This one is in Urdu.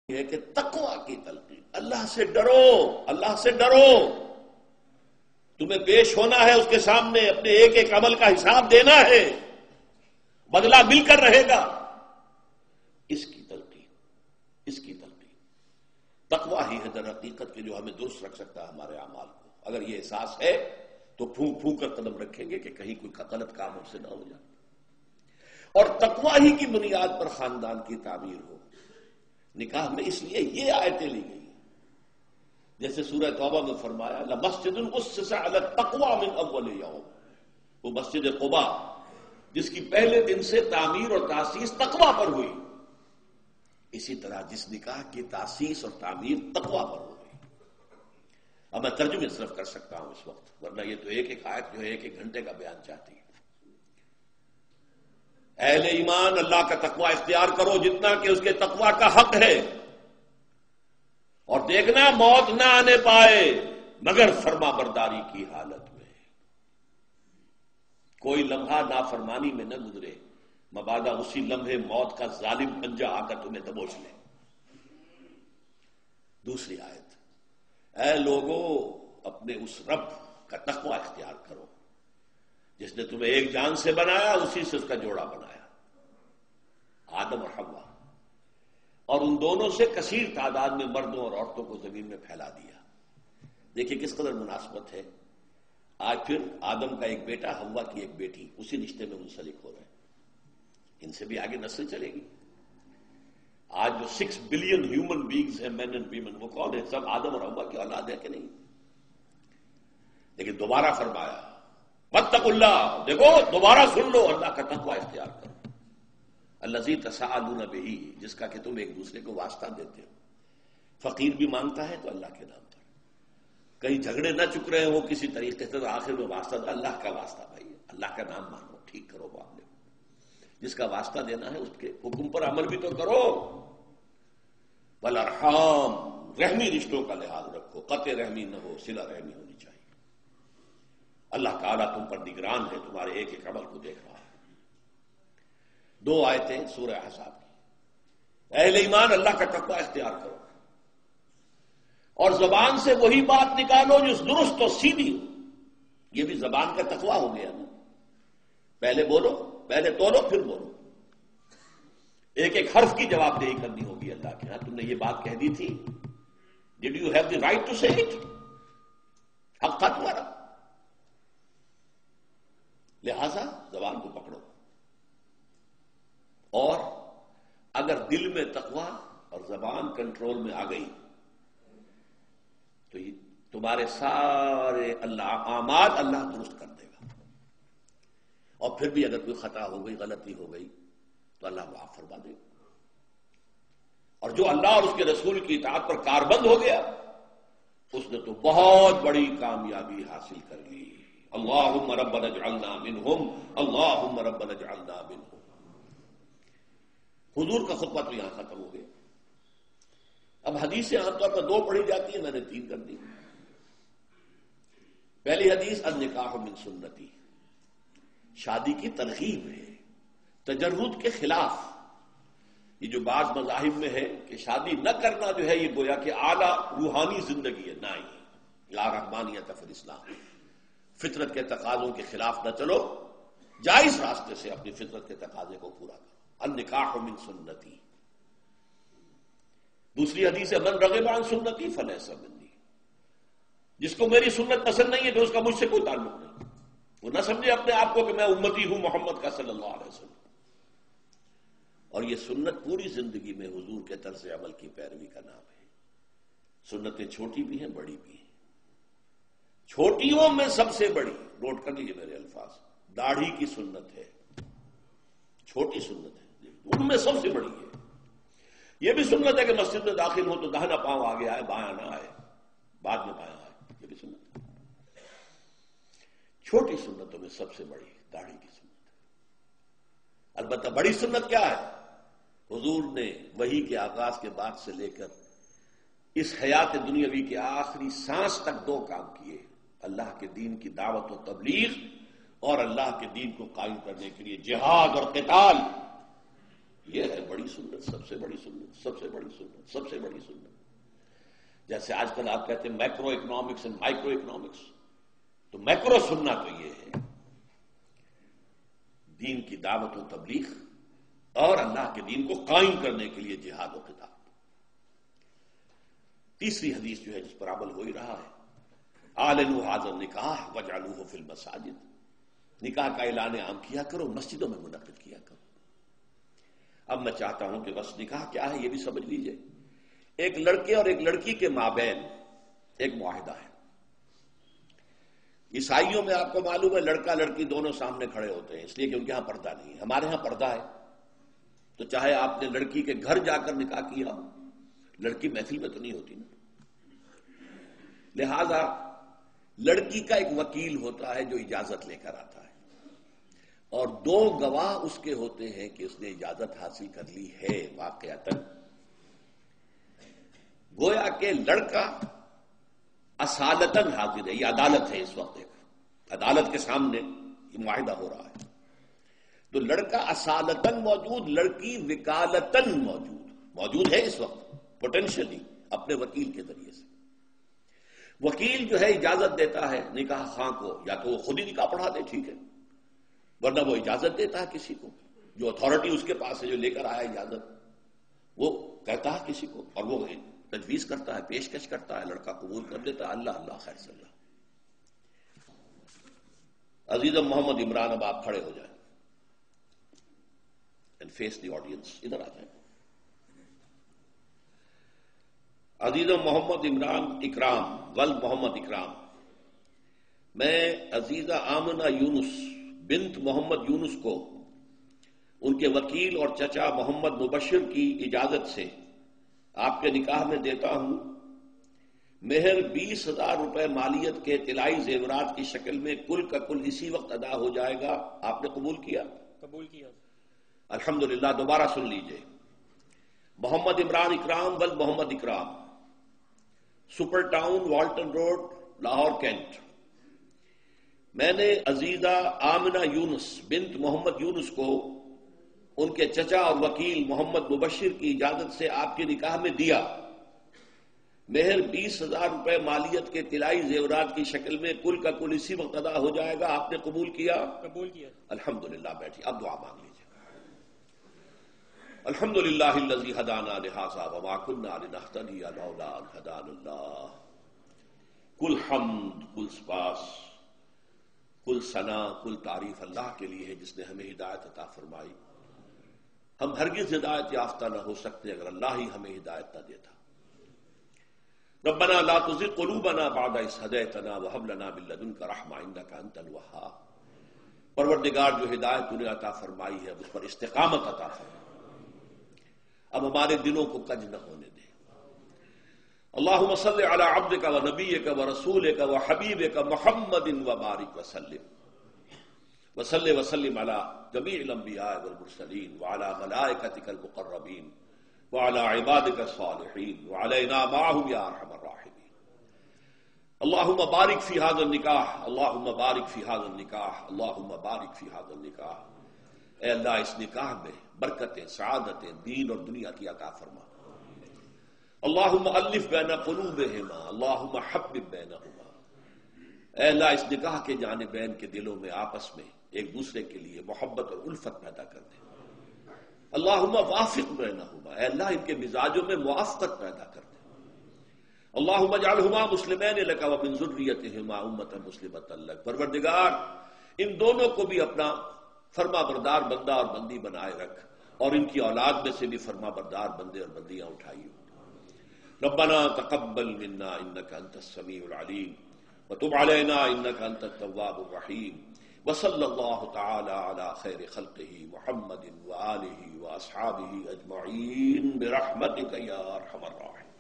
ہے کہ تقویٰ کی تلقین، اللہ سے ڈرو، اللہ سے ڈرو. تمہیں پیش ہونا ہے اس کے سامنے، اپنے ایک ایک عمل کا حساب دینا ہے، بدلہ مل کر رہے گا. اس کی تلقین، اس کی تلقین تقویٰ ہی ہے در حقیقت کے جو ہمیں درست رکھ سکتا ہے ہمارے اعمال کو. اگر یہ احساس ہے تو پھونک پھونک کر قدم رکھیں گے کہ کہیں کوئی غلط کام ہم سے نہ ہو جائے. اور تقویٰ ہی کی بنیاد پر خاندان کی تعمیر ہو. نکاح میں اس لیے یہ آیتیں لی گئی جیسے سورہ توبہ میں فرمایا لَمَسْجِدٌ أُسِّسَ عَلَى التَّقْوَىٰ مِنْ أَوَّلِ يَوْمٍ، وہ مسجد قباء جس کی پہلے دن سے تعمیر اور تاسیس تقویٰ پر ہوئی، اسی طرح جس نکاح کی تاسیس اور تعمیر تقویٰ پر ہو گئی. اب میں ترجمے صرف کر سکتا ہوں اس وقت، ورنہ یہ تو ایک ایک آیت جو ہے ایک ایک گھنٹے کا بیان چاہتی ہے. اہل ایمان اللہ کا تقویٰ اختیار کرو جتنا کہ اس کے تقویٰ کا حق ہے، اور دیکھنا موت نہ آنے پائے مگر فرما برداری کی حالت میں. کوئی لمحہ نافرمانی میں نہ گزرے مبادا اسی لمحے موت کا ظالم پنجہ آ کر تمہیں دبوچ لے. دوسری آیت، اے لوگو اپنے اس رب کا تقویٰ اختیار کرو جس نے تمہیں ایک جان سے بنایا، اسی سے اس کا جوڑا بنایا، آدم اور حوا، اور ان دونوں سے کثیر تعداد میں مردوں اور عورتوں کو زمین میں پھیلا دیا. دیکھیے کس قدر مناسبت ہے. آج پھر آدم کا ایک بیٹا، حوا کی ایک بیٹی اسی رشتے میں منسلک ہو رہے ہیں. ان سے بھی آگے نسل چلے گی. آج جو 6 بلین ہیومن بینگز ہیں، مین اینڈ ویمن، وہ کون ہیں؟ سب آدم اور حوا کی اولاد ہے کہ نہیں؟ لیکن دوبارہ فرمایا واتقوا اللہ، دیکھو دوبارہ سن لو، اللہ کا تقویٰ اختیار کرو. الذی تساءلون بہ، جس کا کہ تم ایک دوسرے کو واسطہ دیتے ہو. فقیر بھی مانگتا ہے تو اللہ کے نام پر، کہیں جھگڑے نہ چک رہے ہو کسی طریقے سے تو آخر میں واسطہ دو. اللہ کا واسطہ بھائی، اللہ کا نام مانو، ٹھیک کرو معاملے. جس کا واسطہ دینا ہے اس کے حکم پر عمل بھی تو کرو. والارحام، رحمی رشتوں کا لحاظ رکھو، قطع رحمی نہ ہو، صلہ رحمی ہونی چاہیے. اللہ تعالیٰ تم پر نگران ہے، تمہارے ایک ایک عمل کو دیکھ رہا ہے. 2 آیتیں سورہ احزاب کی. اہل ایمان اللہ کا تقویٰ اختیار کرو، اور زبان سے وہی بات نکالو جو درست و سیدھی ہو. یہ بھی زبان کا تقویٰ ہو گیا نا. پہلے بولو، پہلے تولو پھر بولو. ایک ایک حرف کی جواب دہی کرنی ہوگی اللہ کے ہاں. تم نے یہ بات کہہ دی تھی، did you have the right to say it? حق تھا تمہارا. لہذا زبان کو پکڑو، اور اگر دل میں تقویٰ اور زبان کنٹرول میں آ گئی تو یہ تمہارے سارے اعمال اللہ درست کر دے گا. اور پھر بھی اگر کوئی خطا ہو گئی، غلطی ہو گئی تو اللہ معاف فرما دے گا. اور جو اللہ اور اس کے رسول کی اطاعت پر کاربند ہو گیا اس نے تو بہت بڑی کامیابی حاصل کر لی. اللہم ربنا اجعلنا منہم، اللہم ربنا اجعلنا منہم. حضور کا خطبہ تو یہاں ختم ہو گیا. اب حدیثیں عام طور پر 2 پڑھی جاتی ہیں، میں نے 3 کر دی. پہلی حدیث النکاح من سنتی، شادی کی ترغیب ہے تجرد کے خلاف. یہ جو بعض مذاہب میں ہے کہ شادی نہ کرنا جو ہے یہ گویا کہ اعلیٰ روحانی زندگی ہے، نہ ہی لا رحمانیت فی الاسلام. فطرت کے تقاضوں کے خلاف نہ چلو، جائز راستے سے اپنی فطرت کے تقاضے کو پورا کرو. النکاح من سنتی. دوسری حدیث ہے من رغب عن سنتی فلیس منی، جس کو میری سنت پسند نہیں ہے تو اس کا مجھ سے کوئی تعلق نہیں. وہ نہ سمجھے اپنے آپ کو کہ میں امتی ہوں محمد کا صلی اللہ علیہ وسلم. اور یہ سنت پوری زندگی میں حضور کے طرز عمل کی پیروی کا نام ہے. سنتیں چھوٹی بھی ہیں، بڑی بھی ہیں. چھوٹیوں میں سب سے بڑی، نوٹ کر لیجیے میرے الفاظ، داڑھی کی سنت ہے. چھوٹی سنت ہے، ان میں سب سے بڑی ہے. یہ بھی سنت ہے کہ مسجد میں داخل ہو تو داہنا پاؤں آگے آئے، بایاں نہ آئے، بعد میں بایاں آئے. یہ بھی سنت ہے. چھوٹی سنتوں میں سب سے بڑی داڑھی کی سنت ہے. البتہ بڑی سنت کیا ہے؟ حضور نے وحی کے آغاز کے بعد سے لے کر اس حیات دنیاوی کے آخری سانس تک 2 کام کیے: اللہ کے دین کی دعوت و تبلیغ، اور اللہ کے دین کو قائم کرنے کے لیے جہاد اور قتال. یہ ہے بڑی سنت، سب سے بڑی سنت، سب سے بڑی سنت، سب سے بڑی سنت۔ جیسے آج کل آپ کہتے ہیں macro economics and micro economics, تو میکرو سننا تو یہ ہے دین کی دعوت و تبلیغ اور اللہ کے دین کو قائم کرنے کے لیے جہاد و قتال۔ تیسری حدیث جو ہے جس پر عمل ہو ہی رہا ہے، اعلنوا ھذا النکاح واجعلوہ فی المساجد، نکاح کا اعلان عام کیا کرو، مسجدوں میں منعقد کیا کرو۔ اب میں چاہتا ہوں کہ بس نکاح کیا ہے یہ بھی سمجھ لیجئے۔ ایک لڑکے اور ایک لڑکی کے مابین ایک معاہدہ ہے۔ عیسائیوں میں آپ کو معلوم ہے لڑکا لڑکی دونوں سامنے کھڑے ہوتے ہیں، اس لیے کہ ان کے ہاں پردہ نہیں ہے۔ ہمارے ہاں پردہ ہے، تو چاہے آپ نے لڑکی کے گھر جا کر نکاح کیا ہو، لڑکی محفل میں تو نہیں ہوتی نا، لہذا لڑکی کا ایک وکیل ہوتا ہے جو اجازت لے کر آتا ہے، اور دو گواہ اس کے ہوتے ہیں کہ اس نے اجازت حاصل کر لی ہے واقعتاً۔ گویا کہ لڑکا اصالتاً حاضر ہے، یہ عدالت ہے اس وقت، عدالت کے سامنے یہ معاہدہ ہو رہا ہے، تو لڑکا اصالتاً موجود، لڑکی وکالتاً موجود ہے اس وقت پوٹینشلی اپنے وکیل کے ذریعے سے۔ وکیل جو ہے اجازت دیتا ہے نکاح خواہ کو، یا تو وہ خود ہی نکاح پڑھا دے ٹھیک ہے، ورنہ وہ اجازت دیتا ہے کسی کو، جو اتھارٹی اس کے پاس ہے جو لے کر آیا اجازت، وہ کہتا ہے کسی کو، اور وہ تجویز کرتا ہے، پیشکش کرتا ہے، لڑکا قبول کر دیتا ہے۔ اللہ اللہ خیر صلی اللہ۔ عزیزم محمد عمران، اب آپ کھڑے ہو جائیں اینڈ فیس دی آڈینس، ادھر آ جائیں۔ عزیزم محمد عمران اکرام، ولد محمد اکرام، میں عزیزہ آمنہ یونس بنت محمد یونس کو ان کے وکیل اور چچا محمد مبشر کی اجازت سے آپ کے نکاح میں دیتا ہوں۔ مہر 20,000 روپے مالیت کے طلائی زیورات کی شکل میں کل کا کل اسی وقت ادا ہو جائے گا۔ آپ نے قبول کیا؟ قبول کیا۔ الحمدللہ۔ دوبارہ سن لیجئے، محمد عمران اکرام ولد Muhammad Ikram, super town Walton road, Lahore cantt. میں نے عزیزہ آمنہ یونس بنت محمد یونس کو ان کے چچا اور وکیل محمد مبشر کی اجازت سے آپ کے نکاح میں دیا۔ مہر 20,000 روپے مالیت کے طلائی زیورات کی شکل میں کل کا کل اسی وقت ادا ہو جائے گا۔ آپ نے قبول کیا؟ قبول کیا۔ الحمدللہ۔ بیٹھیے، اب دعا مانگ لیجیے۔ الحمدللہ الذی ہدانا لہذا وما کنا لنہتدی لولا ان ہدانا اللہ۔ کل حمد، کل سپاس، کل ثنا، کل تعریف اللہ کے لیے ہے جس نے ہمیں ہدایت عطا فرمائی۔ ہم ہرگز ہدایت یافتہ نہ ہو سکتے اگر اللہ ہی ہمیں ہدایت نہ دیتا۔ ربنا لا تزغ قلوبنا بعد إذ هديتنا وهب لنا من لدنك رحمة إنك أنت الوهاب۔ پروردگار جو ہدایت تو نے عطا فرمائی ہے اس پر استقامت عطا فرما، اب ہمارے دلوں کو کج نہ ہونے دے۔ اللهم صل على عبدك ونبيك ورسولك وحبيبك محمد وبارك وسلم وصلی وسلم علی جمیع الانبیاء والمرسلین وعلی ملائکتک المقربین وعلی عبادک الصالحین وعلینا معهم یا ارحم الراحمین۔ اللہم بارک فی ھذا النکاح، اللہم بارک فی ھذا النکاح، اللہم بارک فی ھذا النکاح۔ اے اللہ اس نکاح میں برکتیں، سعادتیں دین اور دنیا کی عطا فرما۔ اللہم الف بین قلوبہما، اللہم حبب بینہما۔ اے اللہ اس نکاح کے جانبین کے دلوں میں آپس میں ایک دوسرے کے لیے محبت اور الفت پیدا کر دے۔ اللہم وافق بینہما، اے اللہ ان کے مزاجوں میں موافقت پیدا کر دے۔ اللہم اجعلہما مسلمین لک ومن ذریتہما امۃ مسلمۃ لک۔ پروردگار ان دونوں کو بھی اپنا فرما بردار بندہ اور بندی بنائے رکھ، اور ان کی اولاد میں سے بھی فرما بردار بندے اور بندیاں اٹھائی۔ ربنا تقبل منا انک انت السمیع العلیم وتب علینا انک انت التواب الرحیم۔ وصلی اللہ تعالی علی خیر خلقہ محمد وآلہ واصحابہ اجمعین برحمتک یا ارحم الراحمین۔